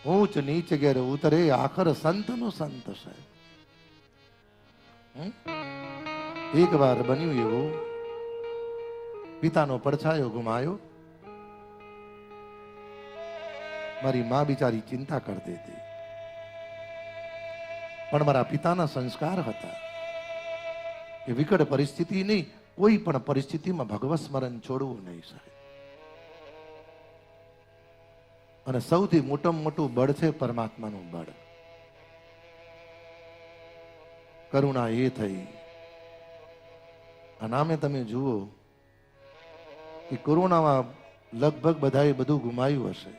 ઊંચ નીચ ઘેર ઉતરે આખર સંતનો સંત છે. એક વાર બન્યું એવું, પિતાનો પડછાયો ગુમાયો. મારી માં બિચારી ચિંતા કરતી હતી, પણ મારા પિતાના સંસ્કાર હતા કે વિકટ પરિસ્થિતિ નહીં, કોઈ પણ પરિસ્થિતિમાં ભગવત સ્મરણ છોડવું નહીં સાહેબ. અને સૌથી મોટામાં મોટું બળ છે પરમાત્માનું બળ. કરુણા એ થઈ. આ નામે તમે જુઓ કે કોરોનામાં લગભગ બધાએ બધું ગુમાવ્યું હશે,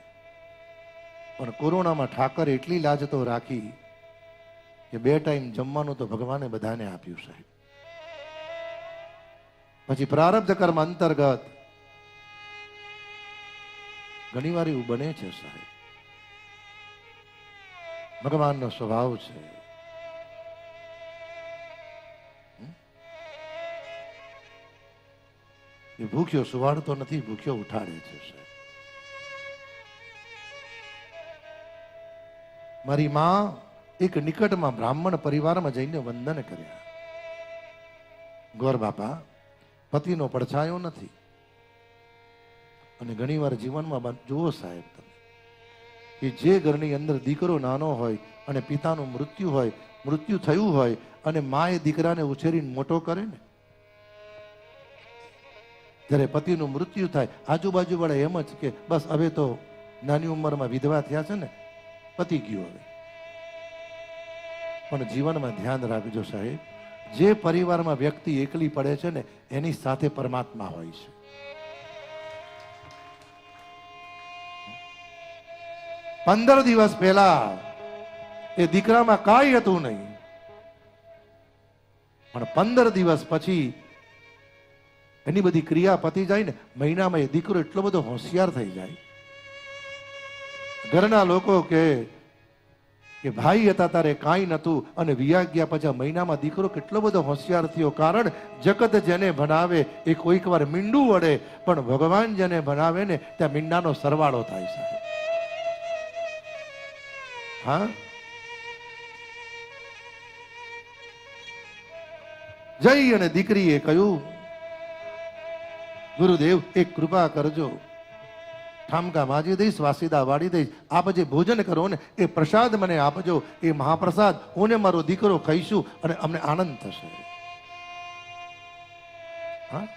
પણ કોરોનામાં ઠાકર એટલી લાજ તો રાખી કે 2 ટાઈમ જમવાનું તો ભગવાને બધાને આપ્યું સાહેબ. પછી પ્રારબ્ધ કર્મ અંતર્ગત ઘણી વાર એવું બને છે સાહેબ, ભગવાનનો સ્વભાવ છે. એ ભૂખ્યો સુવાડતો નથી, ભૂખ્યો ઉઠાડે છે સાહેબ. મારી માં એક નિકટમાં બ્રાહ્મણ પરિવારમાં જઈને વંદન કર્યા. ગોર બાપા, પતિનો પડછાયો નથી. અને ઘણી વાર જીવનમાં જુઓ સાહેબ તમે, કે જે ઘરની અંદર દીકરો નાનો હોય અને પિતાનું મૃત્યુ હોય, મૃત્યુ થયું હોય, અને માએ દીકરાને ઉછેરીને મોટો કરે ને, જ્યારે પતિનું મૃત્યુ થાય, આજુબાજુ વાળા એમ જ કે બસ હવે તો નાની ઉંમરમાં વિધવા થયા છે ને, પતિ ગયો હવે. પણ જીવનમાં ધ્યાન રાખજો સાહેબ, જે પરિવારમાં વ્યક્તિ એકલી પડે છે ને, એની સાથે પરમાત્મા હોય છે. પંદર દિવસ પહેલા એ દીકરામાં કાંઈ હતું નહીં, પણ 15 દિવસ પછી એની બધી ક્રિયા પતી જાય ને, મહિનામાં એ દીકરો એટલો બધો હોશિયાર થઈ જાય. ઘરના લોકો કે ભાઈ હતા તારે કાંઈ નતું, અને વિયા ગયા પછી મહિનામાં દીકરો કેટલો બધો હોશિયાર થયો. કારણ જગત જેને ભણાવે એ કોઈક વાર મીંડું વળે, પણ ભગવાન જેને ભણાવે ને ત્યાં મીંડાનો સરવાળો થાય છે. હા, જઈ અને દીકરીએ કહ્યું, ગુરુદેવ એક કૃપા કરજો, ઠામકા માજી દઈશ, વાસીદા વાળી દઈશ, આપ જે ભોજન કરો ને એ પ્રસાદ મને આપજો. એ મહાપ્રસાદ હું ને મારો દીકરો ખાઈશું અને અમને આનંદ થશે. હા,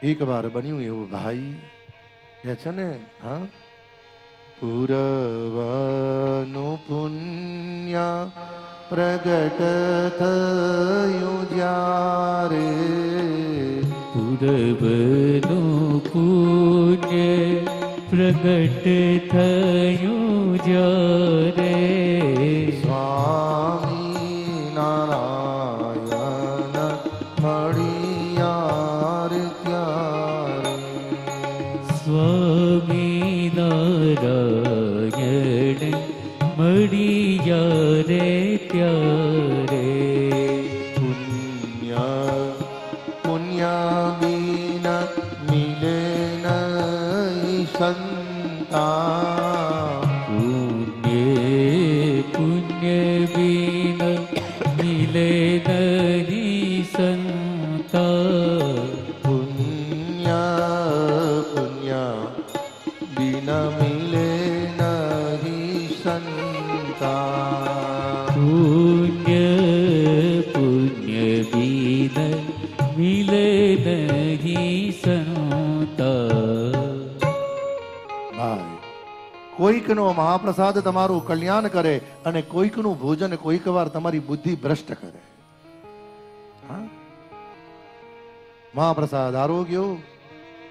એક વાર બન્યું એવું ભાઈ કે છે ને, હા, પૂરવનું પુણ્ય પ્રગટ થયું જ્યારે, પૂરવનું પુણ્ય પ્રગટ થયું જ્યારે, સ્વામી નારાયણ મળ્યા રે ત્યારે, સ્વામી નારાયણ મળ્યા રે ત્યારે, પુણ્ય પુણ્ય બિન મિલે નહીં સંતા, પુણ્ય બિન મિલે નહીં સંતા, પુણ્ય પુણ્ય બિન મિલે નહીં સંતા, પુણ્ય પુણ્ય બિન મિલે નહીં સંતા. ભાઈ, કોઈકનો મહાપ્રસાદ તમારું કલ્યાણ કરે અને કોઈકનું ભોજન કોઈક વાર તમારી બુદ્ધિ ભ્રષ્ટ કરે. હા, મહાપ્રસાદ આરોગ્યો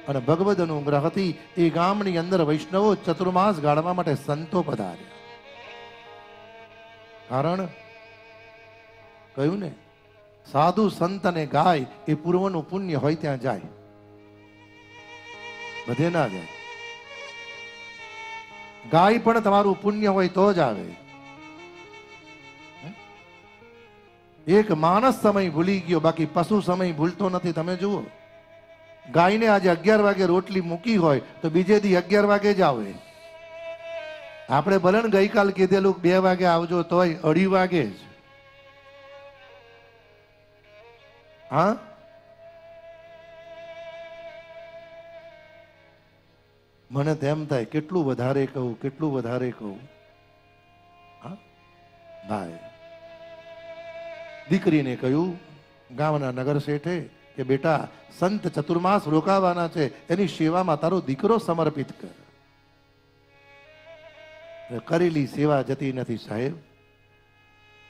અને ભગવદ અનુગ્રહથી એ ગામની અંદર વૈષ્ણવો ચતુર્માસ ગાળવા માટે સંતો પધાર્યા. કારણ કહ્યું ને, સાધુ સંત અને ગાય એ પૂર્વનું પુણ્ય હોય ત્યાં જાય, બધે ના જાય. ગાય પણ તમારું પુણ્ય હોય તો જ આવે. એક માણસ સમય ભૂલી ગયો, બાકી પશુ સમય ભૂલતો નથી. તમે જુઓ, ગાયને આજે 11 વાગે રોટલી મૂકી હોય તો બીજે દી 11 વાગે જ આવે. આપણે ભલે ને ગઈકાલ કીધેલું 2 વાગે આવજો તોય 2:30 વાગે જ. હા, મને તેમ થાય કેટલું વધારે કહું, કેટલું વધારે કહું. હા ભાઈ, દીકરીને કહ્યું ગામના નગર શેઠે કે બેટા સંત ચતુર્માસ રોકાવાના છે, એની સેવામાં તારો દીકરો સમર્પિત કર. કરેલી સેવા જતી નથી સાહેબ.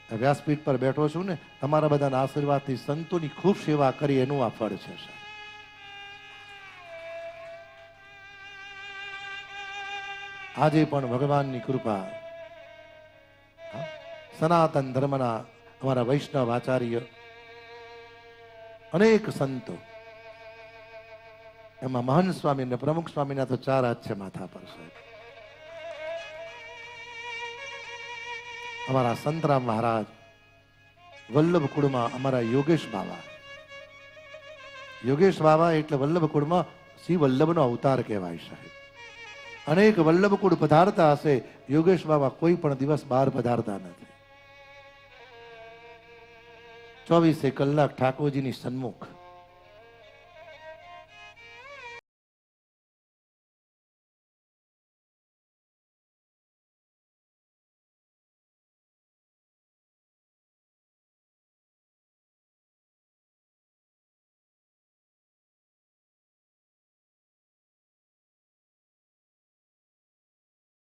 વ્યાસપીઠ પર બેઠો છું ને, તમારા બધાના આશીર્વાદથી સંતોની ખૂબ સેવા કરી, એનું આ ફળ છે સાહેબ. આજે પણ ભગવાનની કૃપા, સનાતન ધર્મના અમારા વૈષ્ણવ આચાર્ય, અનેક સંતો, એમાં મહંત સ્વામી અને પ્રમુખ સ્વામીના તો 4 હાથ છે માથા પર સાહેબ. અમારા સંતરામ મહારાજ, વલ્લભકુળમાં અમારા યોગેશ બાબા. યોગેશ બાબા એટલે વલ્લભકુળમાં શ્રી વલ્લભનો અવતાર કહેવાય સાહેબ. અનેક વલ્લભકુળ પધારતા હશે, યોગેશ બાબા કોઈ પણ દિવસ બહાર પધારતા નથી. 24 કલાક ઠાકોરજીની સન્મુખ.